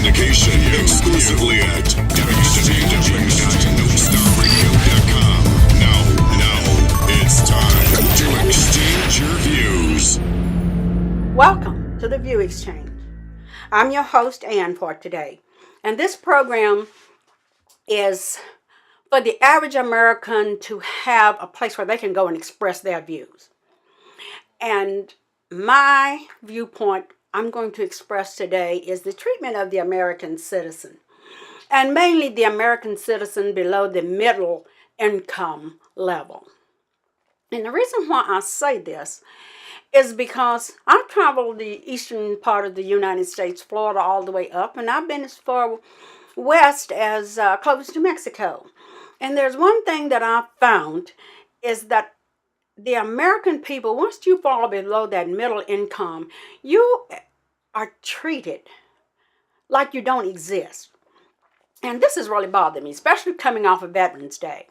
syndication exclusively at www.nostarradio.com. Now, it's time to exchange your views. Welcome to the View Exchange. I'm your host, Ann, for today. And this program is for the average American to have a place where they can go and express their views. And my viewpoint I'm going to express today is the treatment of the American citizen, and mainly the American citizen below the middle income level. And the reason why I say this is because I've traveled the eastern part of the United States, Florida, all the way up, and I've been as far west as close to Mexico. And there's one thing that I've found is that the American people, once you fall below that middle income, you are treated like you don't exist. And this has really bothered me, especially coming off of Veterans Day.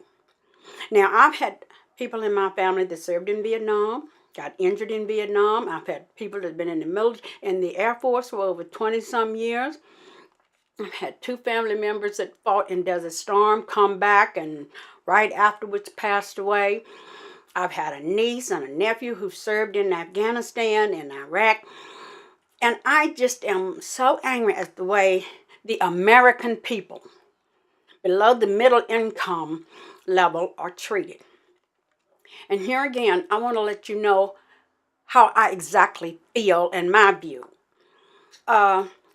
Now, I've had people in my family that served in Vietnam, got injured in Vietnam. I've had people that have been in the military, in the Air Force for over 20-some years. I've had two family members that fought in Desert Storm come back and right afterwards passed away. I've had a niece and a nephew who served in Afghanistan and Iraq. And I just am so angry at the way the American people below the middle income level are treated. And here again, I want to let you know how I exactly feel in my view.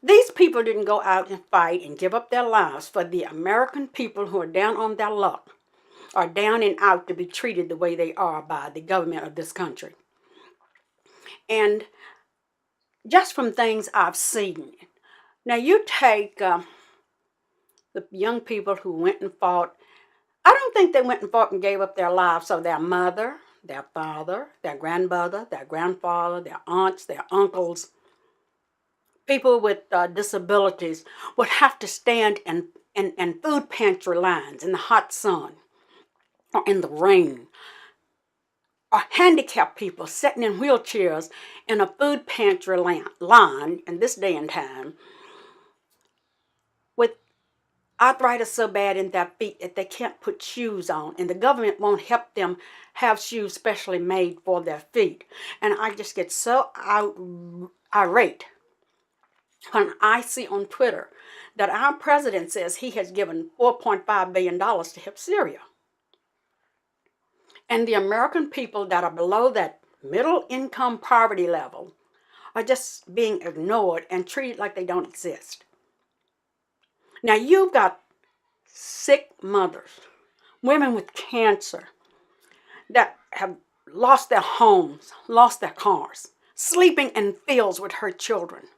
These people didn't go out and fight and give up their lives for the American people who are down on their luck, are down and out to be treated the way they are by the government of this country. And just from things I've seen. Now you take the young people who went and fought. I don't think they went and fought and gave up their lives so their mother, their father, their grandmother, their grandfather, their aunts, their uncles, people with disabilities would have to stand in food pantry lines in the hot sun or in the rain, or handicapped people sitting in wheelchairs in a food pantry line in this day and time with arthritis so bad in their feet that they can't put shoes on, and the government won't help them have shoes specially made for their feet. And I just get so irate when I see on Twitter that our president says he has given $4.5 billion to help Syria. And the American people that are below that middle income poverty level are just being ignored and treated like they don't exist. Now you've got sick mothers, women with cancer that have lost their homes, lost their cars, sleeping in fields with her children,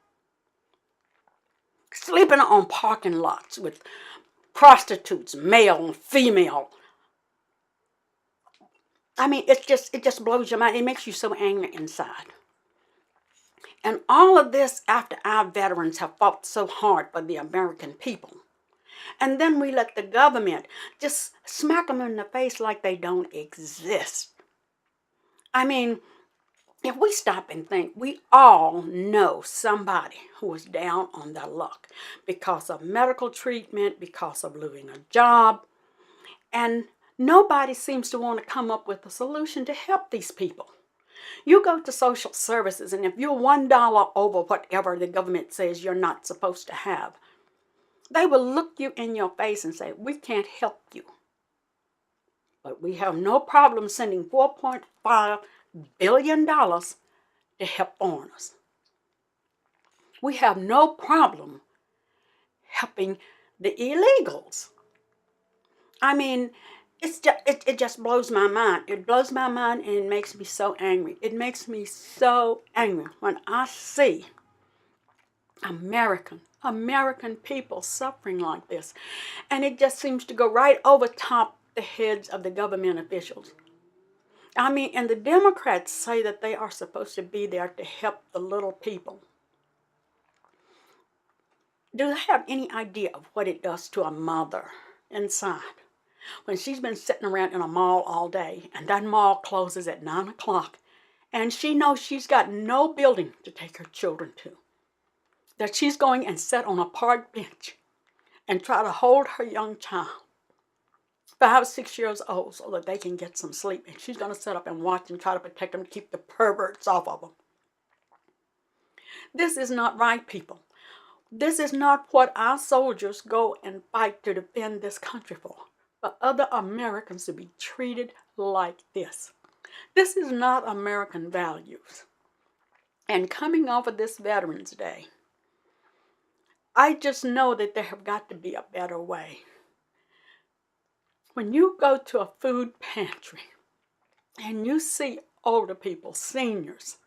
sleeping on parking lots with prostitutes, male and female. I mean, it just blows your mind. It makes you so angry inside. And all of this after our veterans have fought so hard for the American people. And then we let the government just smack them in the face like they don't exist. I mean, if we stop and think, we all know somebody who is down on their luck because of medical treatment, because of losing a job, and nobody seems to want to come up with a solution to help these people. You go to social services, and if you're $1 over whatever the government says you're not supposed to have, they will look you in your face and say, we can't help you. But we have no problem sending $4.5 billion to help foreigners. We have no problem helping the illegals. I mean, it just blows my mind. It blows my mind, and it makes me so angry. It makes me so angry when I see American people suffering like this. And it just seems to go right over top the heads of the government officials. I mean, and the Democrats say that they are supposed to be there to help the little people. Do they have any idea of what it does to a mother inside when she's been sitting around in a mall all day and that mall closes at 9 o'clock and she knows she's got no building to take her children to? that she's going and sit on a park bench and try to hold her young child, 5, 6 years old, so that they can get some sleep. And she's going to sit up and watch and try to protect them, keep the perverts off of them. This is not right, people. This is not what our soldiers go and fight to defend this country for other Americans to be treated like this. This is not American values. And coming off of this Veterans Day, I just know that there have got to be a better way. When you go to a food pantry and you see older people, seniors,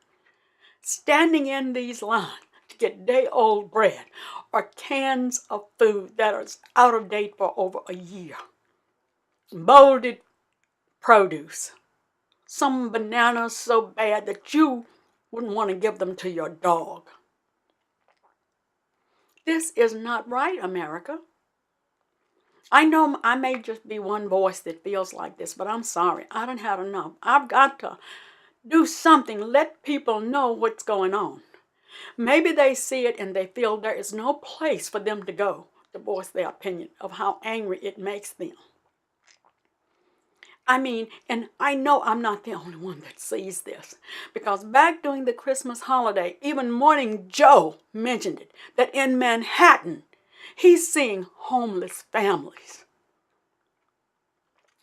standing in these lines to get day-old bread or cans of food that are out of date for over a year, molded produce, some bananas so bad that you wouldn't want to give them to your dog. This is not right, America. I know I may just be one voice that feels like this, but I'm sorry. I done had enough. I've got to do something. Let people know what's going on. Maybe they see it and they feel there is no place for them to go to voice their opinion of how angry it makes them. I mean, and I know I'm not the only one that sees this, because back during the Christmas holiday, even Morning Joe mentioned it, that in Manhattan, he's seeing homeless families.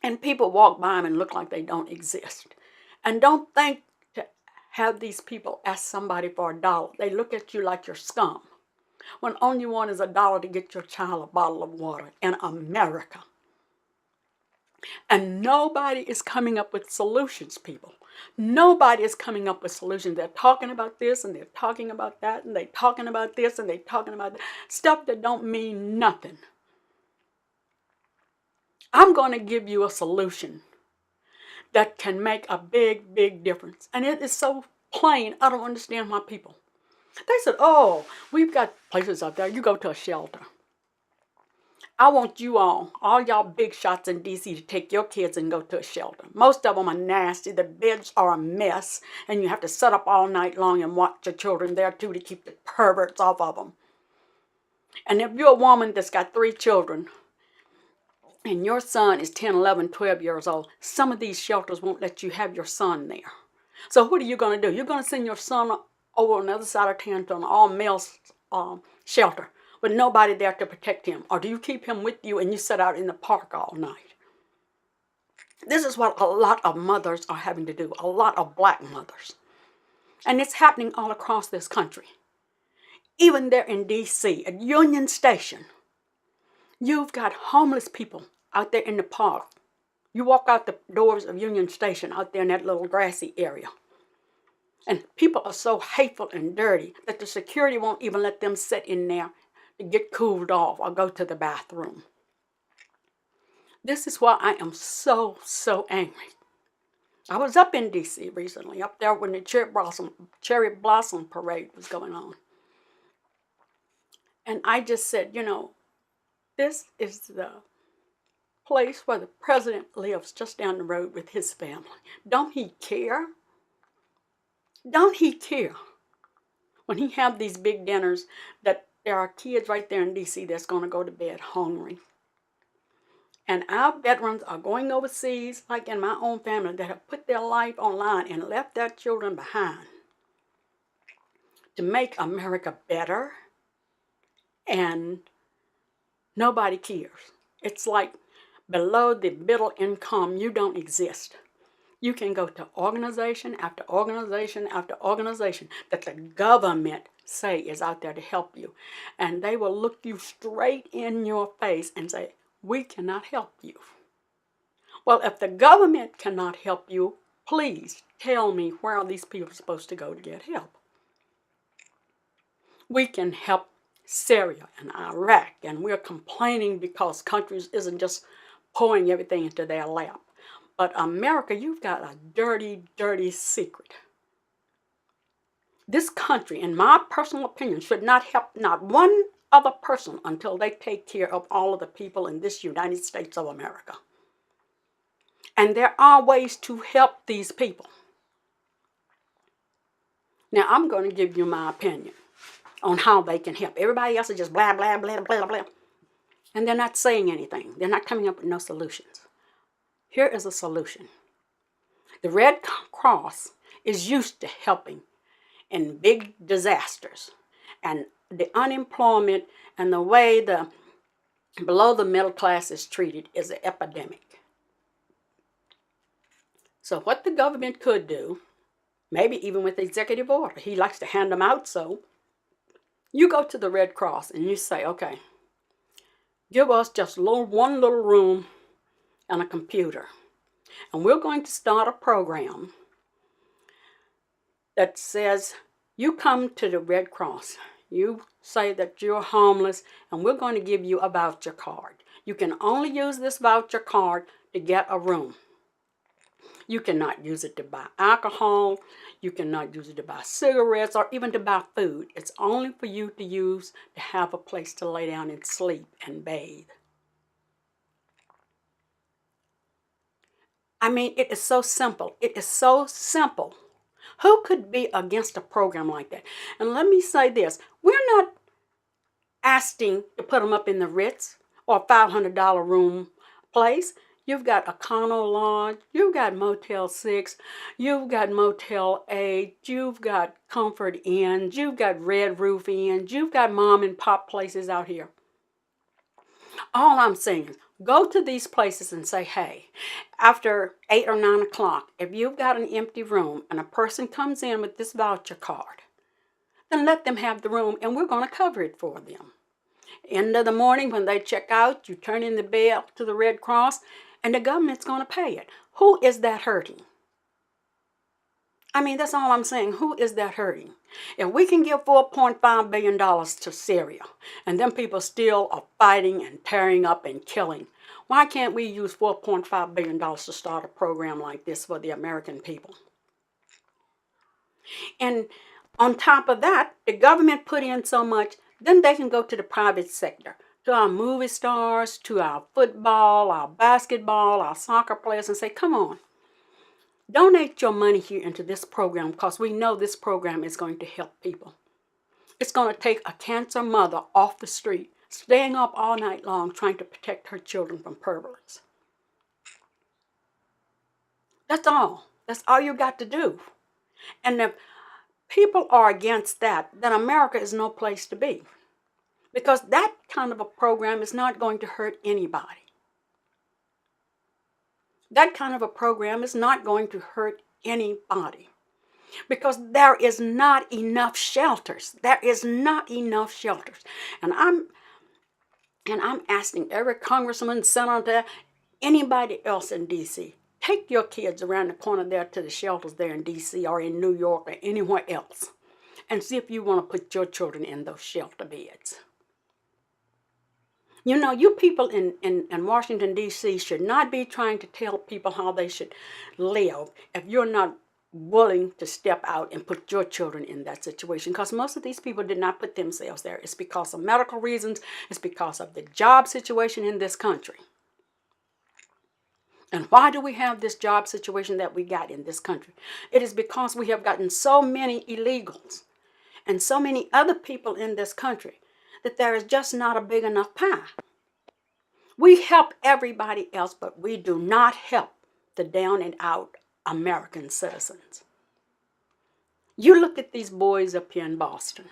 And people walk by him and look like they don't exist. And don't think to have these people ask somebody for $1. They look at you like you're scum, when all you want is $1 to get your child a bottle of water in America. And nobody is coming up with solutions, people. Nobody is coming up with solutions. They're talking about this and they're talking about that and they're talking about this and they're talking about that. Stuff that don't mean nothing. I'm going to give you a solution that can make a big, big difference. And it is so plain, I don't understand why people. They said, oh, we've got places out there. You go to a shelter. I want you all y'all big shots in D.C. to take your kids and go to a shelter. Most of them are nasty. The beds are a mess. And you have to sit up all night long and watch your children there too to keep the perverts off of them. And if you're a woman that's got 3 children and your son is 10, 11, 12 years old, some of these shelters won't let you have your son there. So what are you going to do? You're going to send your son over on the other side of town to an all-male shelter with nobody there to protect him? Or do you keep him with you and you sit out in the park all night? This is what a lot of mothers are having to do, a lot of black mothers. And it's happening all across this country. Even there in D.C., at Union Station, you've got homeless people out there in the park. You walk out the doors of Union Station out there in that little grassy area. And people are so hateful and dirty that the security won't even let them sit in there to get cooled off or go to the bathroom. This is why I am so angry. I was up in D.C. recently, up there when the cherry blossom parade was going on. And I just said, this is the place where the president lives, just down the road with his family. Don't he care? Don't he care when he have these big dinners that there are kids right there in D.C. that's going to go to bed hungry? And our veterans are going overseas, like in my own family, that have put their life on line and left their children behind to make America better, and nobody cares. It's like below the middle income, you don't exist. You can go to organization after organization after organization that the government say is out there to help you. And they will look you straight in your face and say, we cannot help you. Well, if the government cannot help you, please tell me where are these people supposed to go to get help. We can help Syria and Iraq, and we're complaining because countries isn't just pouring everything into their lap. But America, you've got a dirty, dirty secret. This country, in my personal opinion, should not help not one other person until they take care of all of the people in this United States of America. And there are ways to help these people. Now, I'm going to give you my opinion. on how they can help. Everybody else is just blah, blah, blah, blah, blah. And they're not saying anything. They're not coming up with no solutions. Here is a solution. The Red Cross is used to helping in big disasters. And the unemployment and the way the below the middle class is treated is an epidemic. So what the government could do, maybe even with executive order, he likes to hand them out, so you go to the Red Cross and you say, okay, give us just one little room and a computer. And we're going to start a program that says, you come to the Red Cross. You say that you're homeless, and we're going to give you a voucher card. You can only use this voucher card to get a room. You cannot use it to buy alcohol. You cannot use it to buy cigarettes or even to buy food. It's only for you to use to have a place to lay down and sleep and bathe. I mean, it is so simple. It is so simple. Who could be against a program like that? And let me say this. We're not asking to put them up in the Ritz or a $500 room place. You've got Econo Lodge. You've got Motel 6. You've got Motel 8. You've got Comfort Inns. You've got Red Roof Inns. You've got mom and pop places out here. All I'm saying is, go to these places and say, hey, after 8 or 9 o'clock, if you've got an empty room and a person comes in with this voucher card, then let them have the room and we're going to cover it for them. End of the morning when they check out, you turn in the bill to the Red Cross and the government's going to pay it. Who is that hurting? I mean, that's all I'm saying. Who is that hurting? If we can give $4.5 billion to Syria, and them people still are fighting and tearing up and killing, why can't we use $4.5 billion to start a program like this for the American people? And on top of that, the government put in so much, then they can go to the private sector, to our movie stars, to our football, our basketball, our soccer players, and say, come on. Donate your money here into this program because we know this program is going to help people. It's going to take a cancer mother off the street, staying up all night long trying to protect her children from perverts. That's all. That's all you got to do. And if people are against that, then America is no place to be. Because that kind of a program is not going to hurt anybody. That kind of a program is not going to hurt anybody because there is not enough shelters. There is not enough shelters. And I'm asking every congressman, senator, anybody else in D.C., take your kids around the corner there to the shelters there in D.C. or in New York or anywhere else and see if you want to put your children in those shelter beds. You know, you people in Washington, D.C. should not be trying to tell people how they should live if you're not willing to step out and put your children in that situation. Because most of these people did not put themselves there. It's because of medical reasons. It's because of the job situation in this country. And why do we have this job situation that we got in this country? It is because we have gotten so many illegals and so many other people in this country that there is just not a big enough pie. We help everybody else, but we do not help the down and out American citizens. You look at these boys up here in Boston.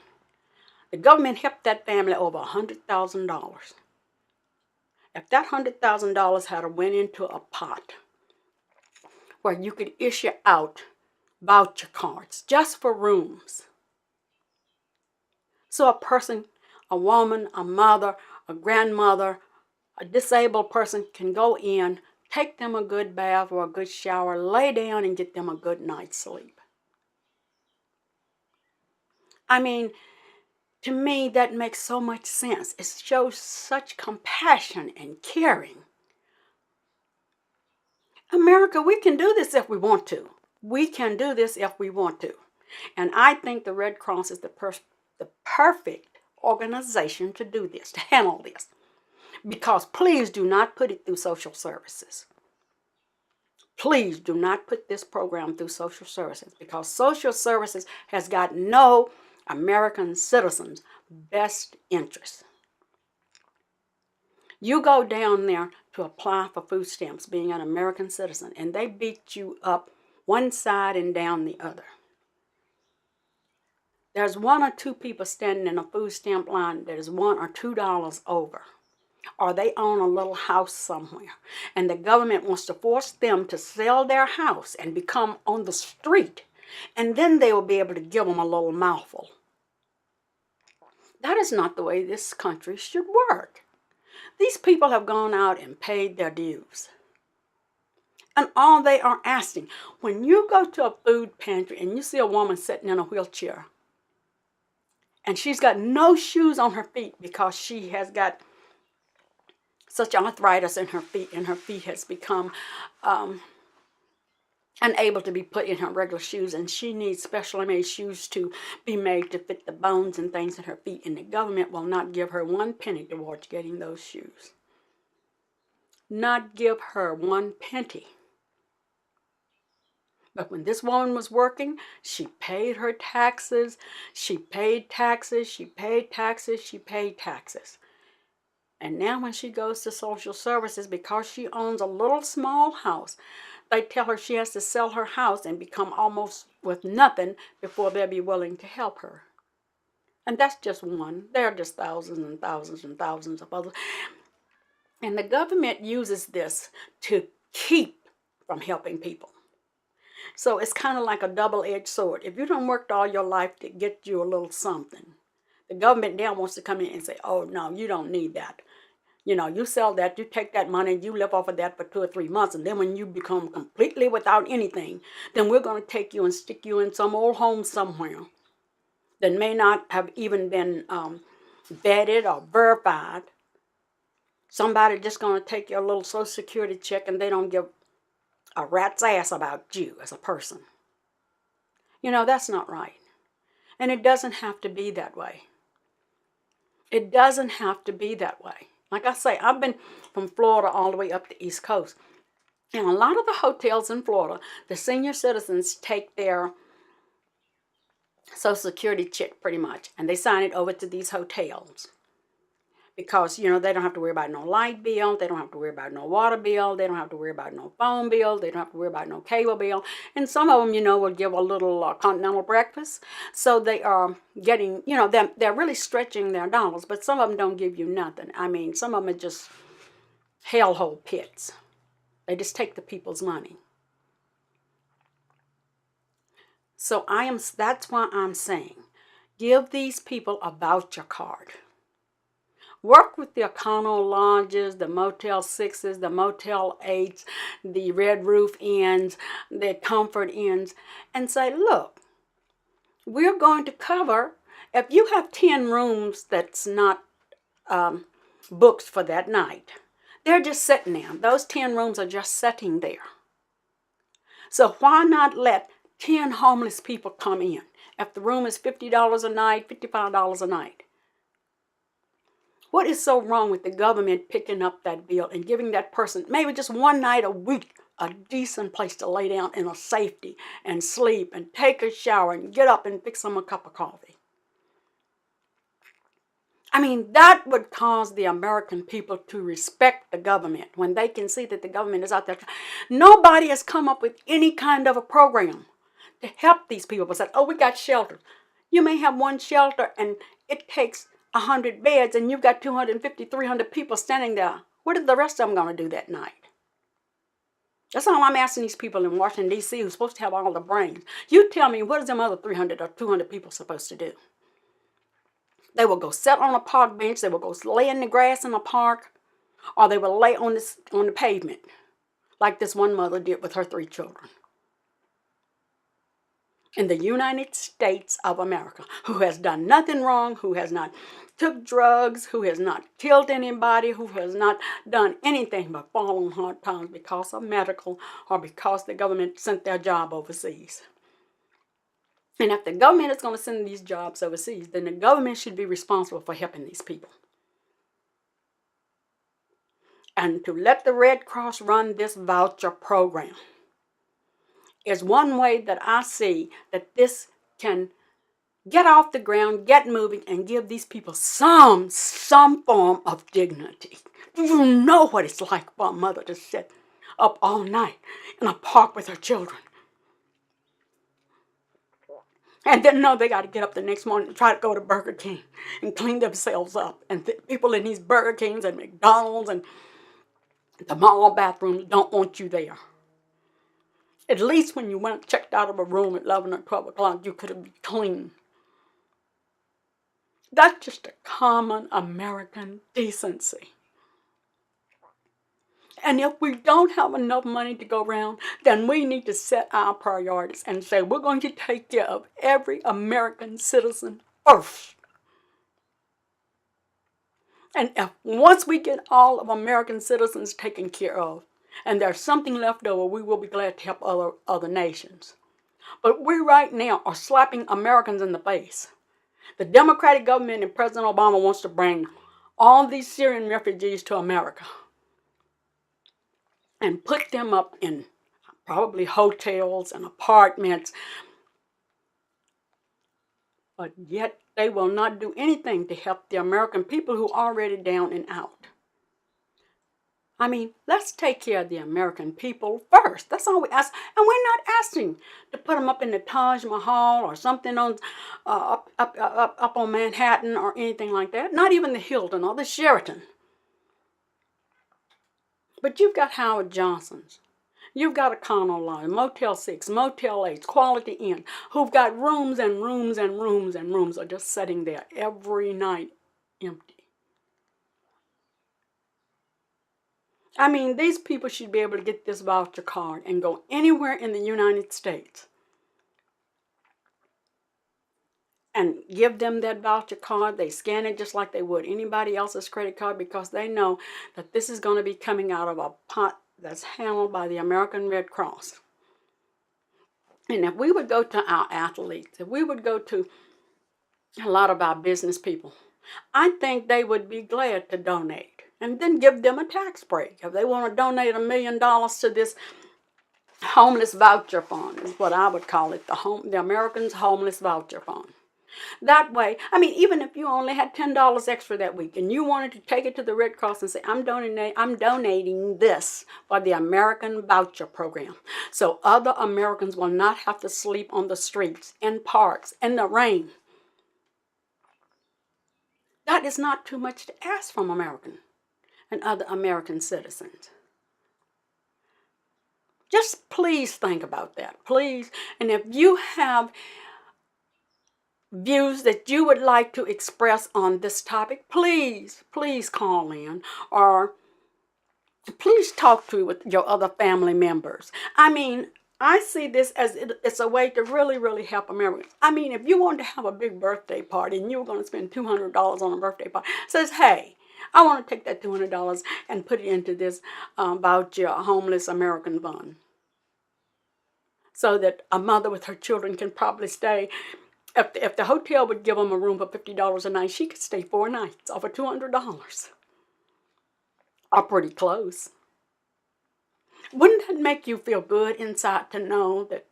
The government helped that family over $100,000. If that $100,000 had went into a pot where you could issue out voucher cards just for rooms, so a person, a woman, a mother, a grandmother, a disabled person can go in, take them a good bath or a good shower, lay down and get them a good night's sleep. I mean, to me, that makes so much sense. It shows such compassion and caring. America, we can do this if we want to. We can do this if we want to. And I think the Red Cross is the perfect organization to do this, to handle this. Because please do not put it through social services. Please do not put this program through social services because social services has got no American citizens' best interest. You go down there to apply for food stamps, being an American citizen, and they beat you up one side and down the other. There's one or two people standing in a food stamp line that is $1 or $2 over. Or they own a little house somewhere. And the government wants to force them to sell their house and become on the street. And then they will be able to give them a little mouthful. That is not the way this country should work. These people have gone out and paid their dues. And all they are asking, when you go to a food pantry and you see a woman sitting in a wheelchair, and she's got no shoes on her feet because she has got such arthritis in her feet, and her feet has become unable to be put in her regular shoes, and she needs specially made shoes to be made to fit the bones and things in her feet, and the government will not give her 1 penny towards getting those shoes. Not give her 1 penny. But when this woman was working, she paid her taxes, she paid taxes, she paid taxes, she paid taxes. And now when she goes to social services, because she owns a little small house, they tell her she has to sell her house and become almost with nothing before they'll be willing to help her. And that's just one. There are just thousands and thousands and thousands of others. And the government uses this to keep from helping people. So it's kind of like a double-edged sword. If you don't work all your life to get you a little something, the government now wants to come in and say, oh, no, you don't need that. You know, you sell that, you take that money, you live off of that for 2 or 3 months, and then when you become completely without anything, then we're going to take you and stick you in some old home somewhere that may not have even been vetted or verified. Somebody just going to take your little Social Security check, and they don't give a rat's ass about you as a person. You know, that's not right. And it doesn't have to be that way. It doesn't have to be that way. Like I say, I've been from Florida all the way up the East Coast. And a lot of the hotels in Florida, the senior citizens take their Social Security check pretty much, and they sign it over to these hotels. Because, you know, they don't have to worry about no light bill, they don't have to worry about no water bill, they don't have to worry about no phone bill, they don't have to worry about no cable bill. And some of them, you know, will give a little continental breakfast. So they are getting, you know, they're really stretching their dollars, but some of them don't give you nothing. I mean, some of them are just hellhole pits. They just take the people's money. So that's why I'm saying, give these people a voucher card. Work with the Econo Lodges, the Motel 6s, the Motel 8s, the Red Roof Inns, the Comfort Inns, and say, look, we're going to cover, if you have 10 rooms that's not booked for that night, they're just sitting there. Those 10 rooms are just sitting there. So why not let 10 homeless people come in? If the room is $50 a night, $55 a night. What is so wrong with the government picking up that bill and giving that person maybe just one night a week a decent place to lay down in a safety and sleep and take a shower and get up and fix them a cup of coffee? I mean, that would cause the American people to respect the government when they can see that the government is out there. Nobody has come up with any kind of a program to help these people. But said, oh, we got shelters. You may have one shelter and it takes 100 beds and you've got 250, 300 people standing there. What are the rest of them going to do that night? That's all I'm asking these people in Washington, D.C. who's supposed to have all the brains. You tell me, what is them other 300 or 200 people supposed to do? They will go sit on a park bench. They will go lay in the grass in a park. Or they will lay on the pavement like this one mother did with her 3 children. In the United States of America, who has done nothing wrong, who has not took drugs, who has not killed anybody, who has not done anything but fall on hard times because of medical or because the government sent their job overseas. And if the government is going to send these jobs overseas, then the government should be responsible for helping these people. And to let the Red Cross run this voucher program is one way that I see that this can Get off the ground, get moving, and give these people some form of dignity. Do you know what it's like for a mother to sit up all night in a park with her children? And then know they got to get up the next morning and try to go to Burger King and clean themselves up. And people in these Burger Kings and McDonald's and the mall bathrooms don't want you there. At least when you went checked out of a room at 11 or 12 o'clock, you could have been clean. That's just a common American decency. And if we don't have enough money to go around, then we need to set our priorities and say we're going to take care of every American citizen first. And if once we get all of American citizens taken care of, and there's something left over, we will be glad to help other nations. But we right now are slapping Americans in the face. The Democratic government and President Obama wants to bring all these Syrian refugees to America and put them up in probably hotels and apartments. But yet they will not do anything to help the American people who are already down and out. I mean, let's take care of the American people first. That's all we ask. And we're not asking to put them up in the Taj Mahal or something on up on Manhattan or anything like that. Not even the Hilton or the Sheraton. But you've got Howard Johnson's. You've got a Econo Lodge, Motel 6, Motel 8, Quality Inn, who've got rooms and rooms and rooms and rooms are just sitting there every night empty. I mean, these people should be able to get this voucher card and go anywhere in the United States and give them that voucher card. They scan it just like they would anybody else's credit card because they know that this is going to be coming out of a pot that's handled by the American Red Cross. And if we would go to our athletes, if we would go to a lot of our business people, I think they would be glad to donate. And then give them a tax break. If they want to donate $1 million to this homeless voucher fund, is what I would call it, the Americans Homeless Voucher Fund. That way, I mean, even if you only had $10 extra that week and you wanted to take it to the Red Cross and say, I'm donating this for the American Voucher Program, so other Americans will not have to sleep on the streets, in parks, in the rain. That is not too much to ask from Americans and other American citizens. Just please think about that, please. And if you have views that you would like to express on this topic, please call in or please talk to with your other family members. I mean, I see this as it's a way to really help Americans. I mean, if you wanted to have a big birthday party and you were going to spend $200 on a birthday party, says, hey, I want to take that $200 and put it into this voucher homeless American fund, so that a mother with her children can probably stay. If the hotel would give them a room for $50 a night, she could stay 4 nights off of $200, or pretty close. Wouldn't that make you feel good inside to know that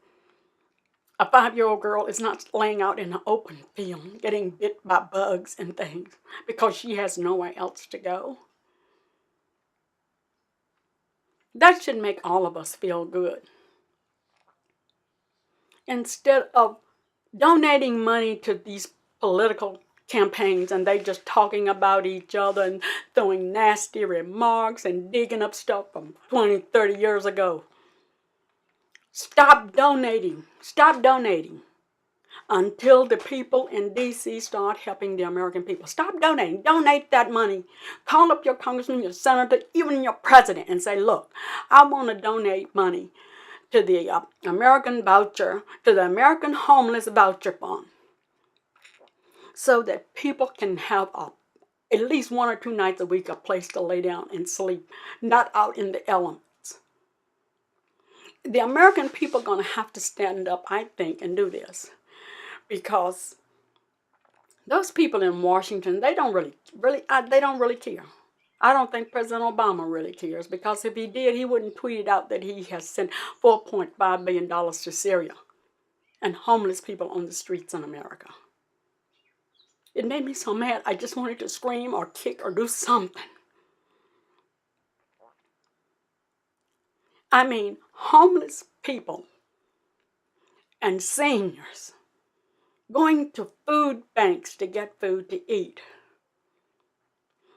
a 5-year-old girl is not laying out in an open field getting bit by bugs and things because she has nowhere else to go? That should make all of us feel good. Instead of donating money to these political campaigns and they just talking about each other and throwing nasty remarks and digging up stuff from 20, 30 years ago. Stop donating until the people in D.C. start helping the American people. Stop donating. Donate that money. Call up your congressman, your senator, even your president and say, look, I want to donate money to the American Homeless Voucher Fund, so that people can have at least 1 or 2 nights a week a place to lay down and sleep, not out in the elements. The American people are going to have to stand up, I think, and do this, because those people in Washington, they don't really care. I don't think President Obama really cares, because if he did, he wouldn't tweet it out that he has sent $4.5 billion to Syria and homeless people on the streets in America. It made me so mad. I just wanted to scream or kick or do something. I mean, homeless people and seniors going to food banks to get food to eat.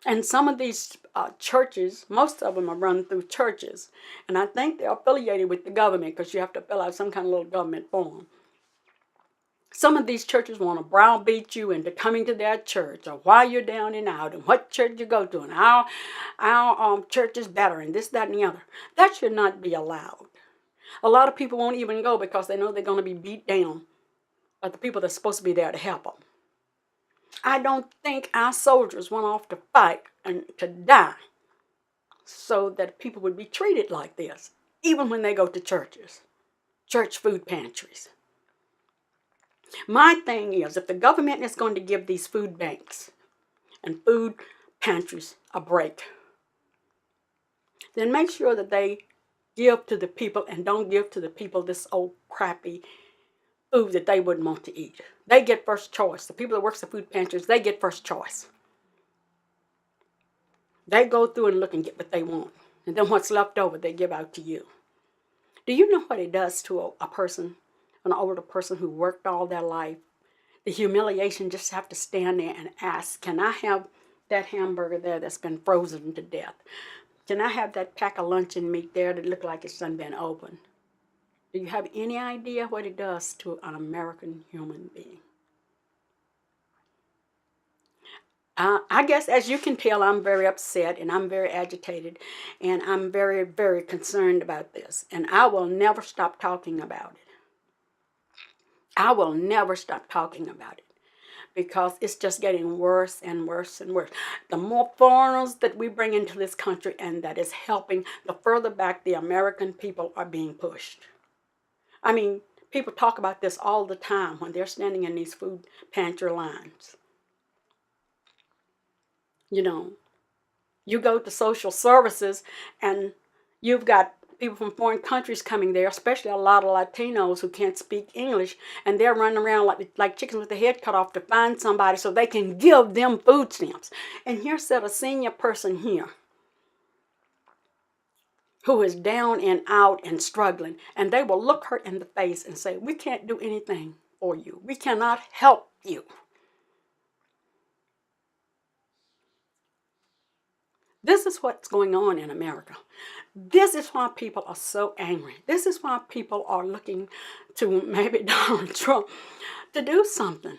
And some of these churches, most of them are run through churches. And I think they're affiliated with the government because you have to fill out some kind of little government form. Some of these churches want to browbeat you into coming to their church, or why you're down and out, and what church you go to, and our church is better, and this, that, and the other. That should not be allowed. A lot of people won't even go because they know they're going to be beat down by the people that's supposed to be there to help them. I don't think our soldiers went off to fight and to die so that people would be treated like this, even when they go to churches, church food pantries. My thing is, if the government is going to give these food banks and food pantries a break, then make sure that they give to the people and don't give to the people this old crappy food that they wouldn't want to eat. They get first choice. The people that work at food pantries, they get first choice. They go through and look and get what they want. And then what's left over, they give out to you. Do you know what it does to a person, an older person who worked all their life? The humiliation, just have to stand there and ask, can I have that hamburger there that's been frozen to death? Can I have that pack of luncheon meat there that look like it's been opened? Do you have any idea what it does to an American human being? I guess, as you can tell, I'm very upset and I'm very agitated and I'm very, very concerned about this. And I will never stop talking about it. I will never stop talking about it because it's just getting worse and worse and worse. The more foreigners that we bring into this country and that is helping, the further back the American people are being pushed. I mean, people talk about this all the time when they're standing in these food pantry lines. You know, you go to social services and you've got people from foreign countries coming there, especially a lot of Latinos who can't speak English, and they're running around like chickens with their head cut off to find somebody so they can give them food stamps. And here's a senior person here who is down and out and struggling, and they will look her in the face and say, we can't do anything for you. We cannot help you. This is what's going on in America. This is why people are so angry. This is why people are looking to maybe Donald Trump to do something.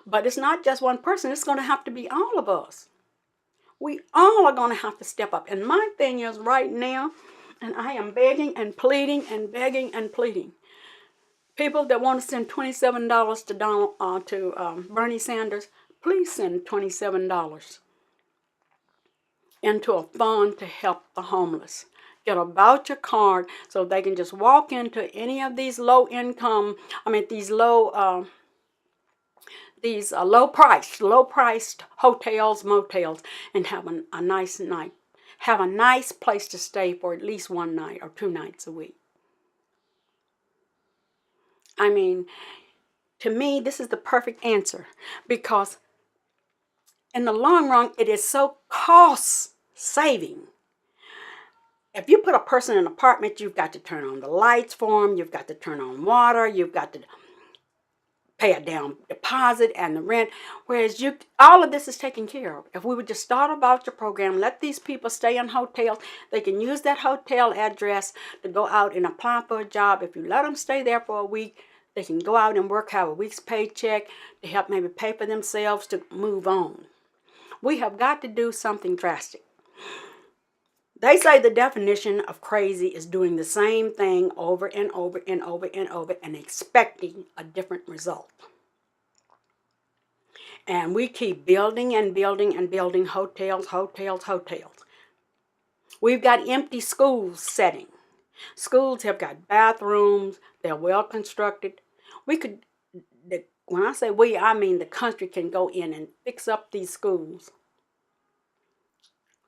But it's not just one person. It's going to have to be all of us. We all are going to have to step up. And my thing is right now, and I am begging and pleading and begging and pleading. People that want to send $27 to Bernie Sanders, please send $27 into a fund to help the homeless. Get a voucher card so they can just walk into any of these these low-priced hotels, motels, and have a nice night. Have a nice place to stay for at least one night or 2 nights a week. I mean, to me, this is the perfect answer because in the long run, it is so cost-saving. If you put a person in an apartment, you've got to turn on the lights for them. You've got to turn on water. You've got to pay a down deposit and the rent. Whereas all of this is taken care of. If we would just start a voucher program, let these people stay in hotels. They can use that hotel address to go out and apply for a job. If you let them stay there for a week, they can go out and work, have a week's paycheck to help maybe pay for themselves to move on. We have got to do something drastic. They say the definition of crazy is doing the same thing over and over and over and over and expecting a different result. And we keep building and building and building hotels. We've got empty schools setting. Schools have got bathrooms. They're well constructed. When I say we, I mean the country can go in and fix up these schools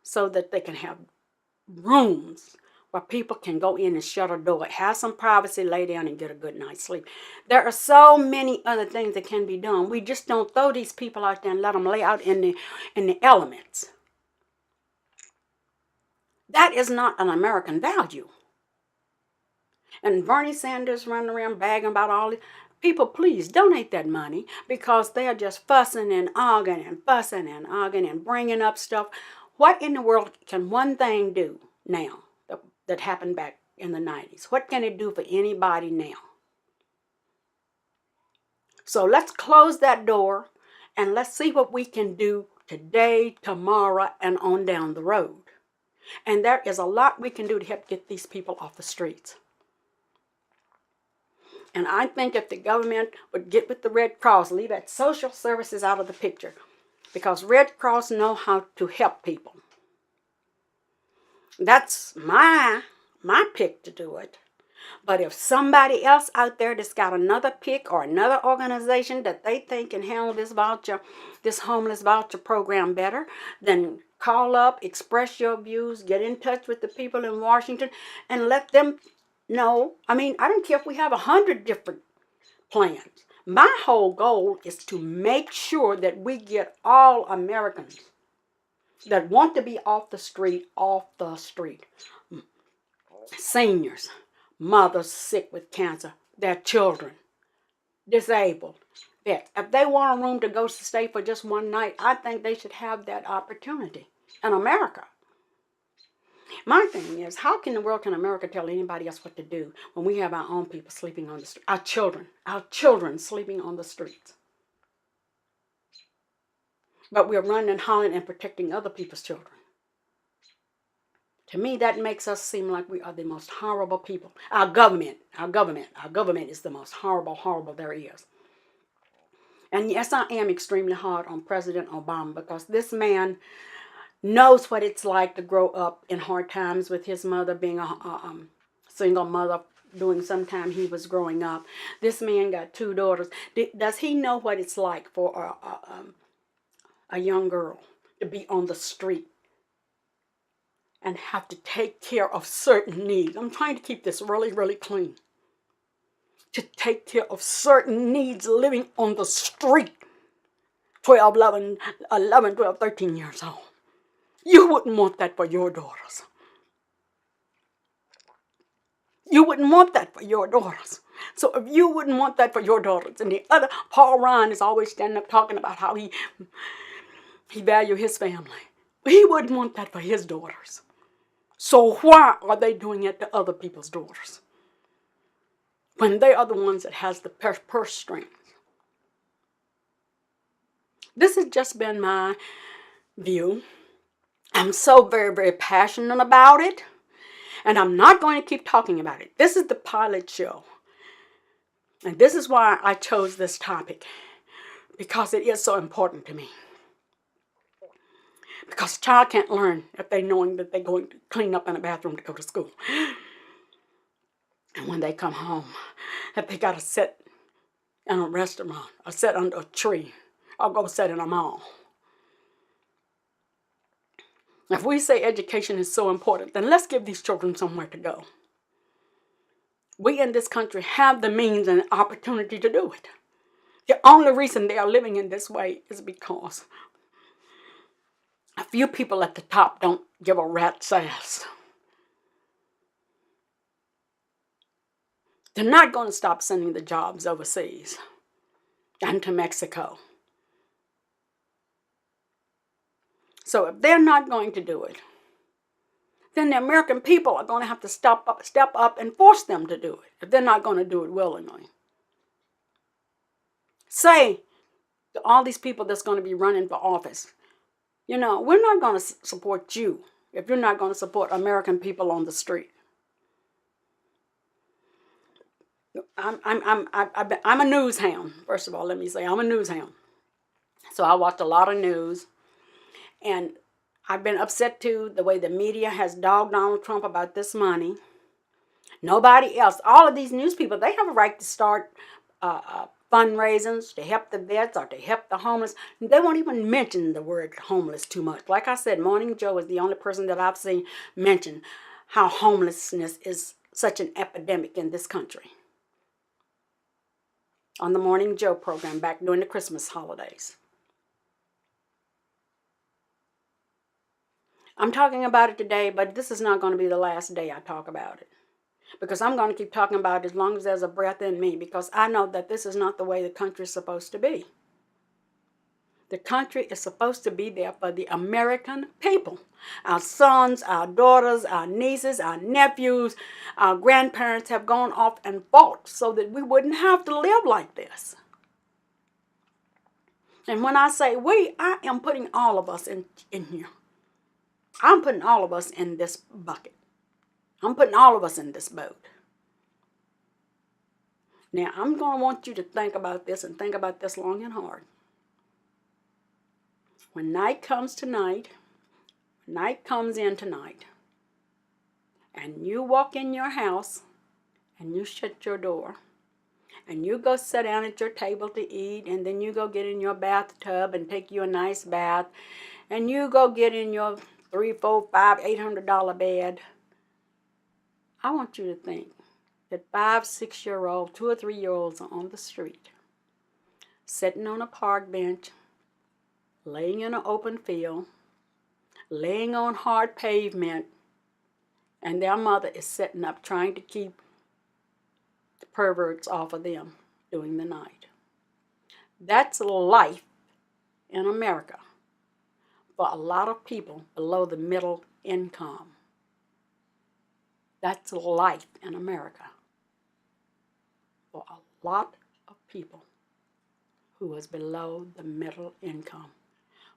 so that they can have rooms where people can go in and shut a door, have some privacy, lay down and get a good night's sleep. There are so many other things that can be done. We just don't throw these people out there and let them lay out in the elements. That is not an American value. And Bernie Sanders running around bagging about all this. People, please donate that money, because they are just fussing and arguing and bringing up stuff. What in the world can one thing do now that happened back in the 90s? What can it do for anybody now? So let's close that door and let's see what we can do today, tomorrow, and on down the road. And there is a lot we can do to help get these people off the streets. And I think if the government would get with the Red Cross, leave that social services out of the picture, because Red Cross know how to help people. That's my pick to do it. But if somebody else out there that's got another pick or another organization that they think can handle this homeless voucher program better, then call up, express your views, get in touch with the people in Washington, and let them know. I mean, I don't care if we have 100 different plans. My whole goal is to make sure that we get all Americans that want to be off the street. Seniors, mothers sick with cancer, their children, disabled, vets. If they want a room to go stay for just one night, I think they should have that opportunity in America. My thing is, how can the world, can America tell anybody else what to do when we have our own people sleeping on the street? Our children sleeping on the streets. But we're running and hollering and protecting other people's children. To me, that makes us seem like we are the most horrible people. Our government is the most horrible there is. And yes, I am extremely hard on President Obama, because this man knows what it's like to grow up in hard times with his mother being a single mother during some time he was growing up. This man got 2 daughters. Does he know what it's like for a young girl to be on the street and have to take care of certain needs? I'm trying to keep this really, really clean. To take care of certain needs living on the street. 11, 12, 13 years old. You wouldn't want that for your daughters. You wouldn't want that for your daughters. So if you wouldn't want that for your daughters, and the other, Paul Ryan is always standing up talking about how he values his family. He wouldn't want that for his daughters. So why are they doing it to other people's daughters, when they are the ones that has the purse strings? This has just been my view. I'm so very, very passionate about it. And I'm not going to keep talking about it. This is the pilot show. And this is why I chose this topic. Because it is so important to me. Because a child can't learn if they're knowing that they're going to clean up in a bathroom to go to school. And when they come home, if they got to sit in a restaurant, or sit under a tree, or go sit in a mall. If we say education is so important, then let's give these children somewhere to go. We in this country have the means and opportunity to do it. The only reason they are living in this way is because a few people at the top don't give a rat's ass. They're not going to stop sending the jobs overseas and to Mexico. So if they're not going to do it, then the American people are going to have to step up and force them to do it, if they're not going to do it willingly. Say to all these people that's going to be running for office, we're not going to support you if you're not going to support American people on the street. I'm a news hound. First of all, let me say I'm a news hound. So I watch a lot of news. And I've been upset too, the way the media has dogged Donald Trump about this money. Nobody else, all of these news people, they have a right to start fundraisers to help the vets or to help the homeless. They won't even mention the word homeless too much. Like I said, Morning Joe is the only person that I've seen mention how homelessness is such an epidemic in this country on the Morning Joe program back during the Christmas holidays. I'm talking about it today, but this is not going to be the last day I talk about it, because I'm going to keep talking about it as long as there's a breath in me, because I know that this is not the way the country is supposed to be. The country is supposed to be there for the American people. Our sons, our daughters, our nieces, our nephews, our grandparents have gone off and fought so that we wouldn't have to live like this. And when I say we, I am putting all of us in here. I'm putting all of us in this bucket. I'm putting all of us in this boat. Now, I'm going to want you to think about this and think about this long and hard. When night comes in tonight, and you walk in your house, and you shut your door, and you go sit down at your table to eat, and then you go get in your bathtub and take you a nice bath, and you go get in your $300, $400, $500, $800 bed, I want you to think that 5, 6-year-old, 2 or 3-year-olds are on the street, sitting on a park bench, laying in an open field, laying on hard pavement, and their mother is sitting up trying to keep the perverts off of them during the night. That's life in America for a lot of people below the middle income. That's life in America for a lot of people who is below the middle income,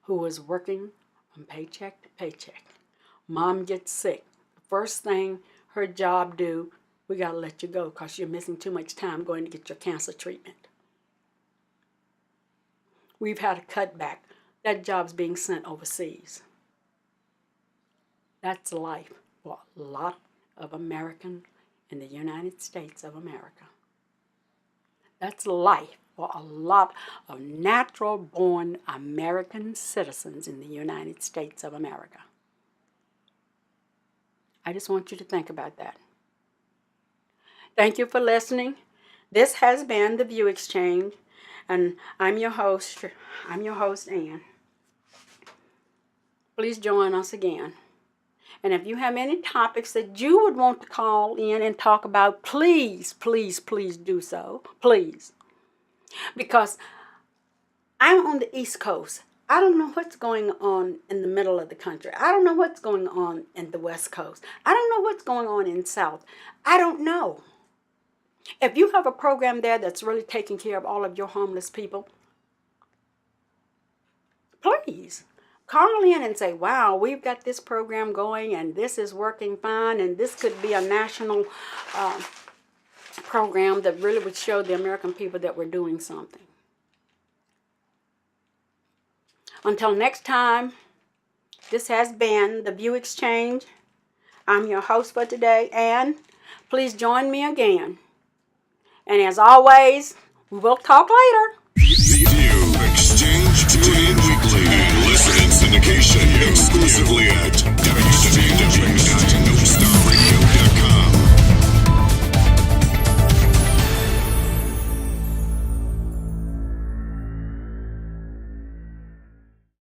who is working from paycheck to paycheck. Mom gets sick. The first thing her job do, we got to let you go because you're missing too much time going to get your cancer treatment. We've had a cutback. That job's being sent overseas. That's life for a lot of Americans in the United States of America. That's life for a lot of natural-born American citizens in the United States of America. I just want you to think about that. Thank you for listening. This has been The View Exchange, and I'm your host, Ann. Please join us again. And if you have any topics that you would want to call in and talk about, please, please, please do so. Please. Because I'm on the East Coast. I don't know what's going on in the middle of the country. I don't know what's going on in the West Coast. I don't know what's going on in South. I don't know. If you have a program there that's really taking care of all of your homeless people, please call in and say, wow, we've got this program going and this is working fine, and this could be a national program that really would show the American people that we're doing something. Until next time, this has been The View Exchange. I'm your host for today, and please join me again. And as always, we will talk later. The View Exchange, tune in weekly and listen in syndication exclusively at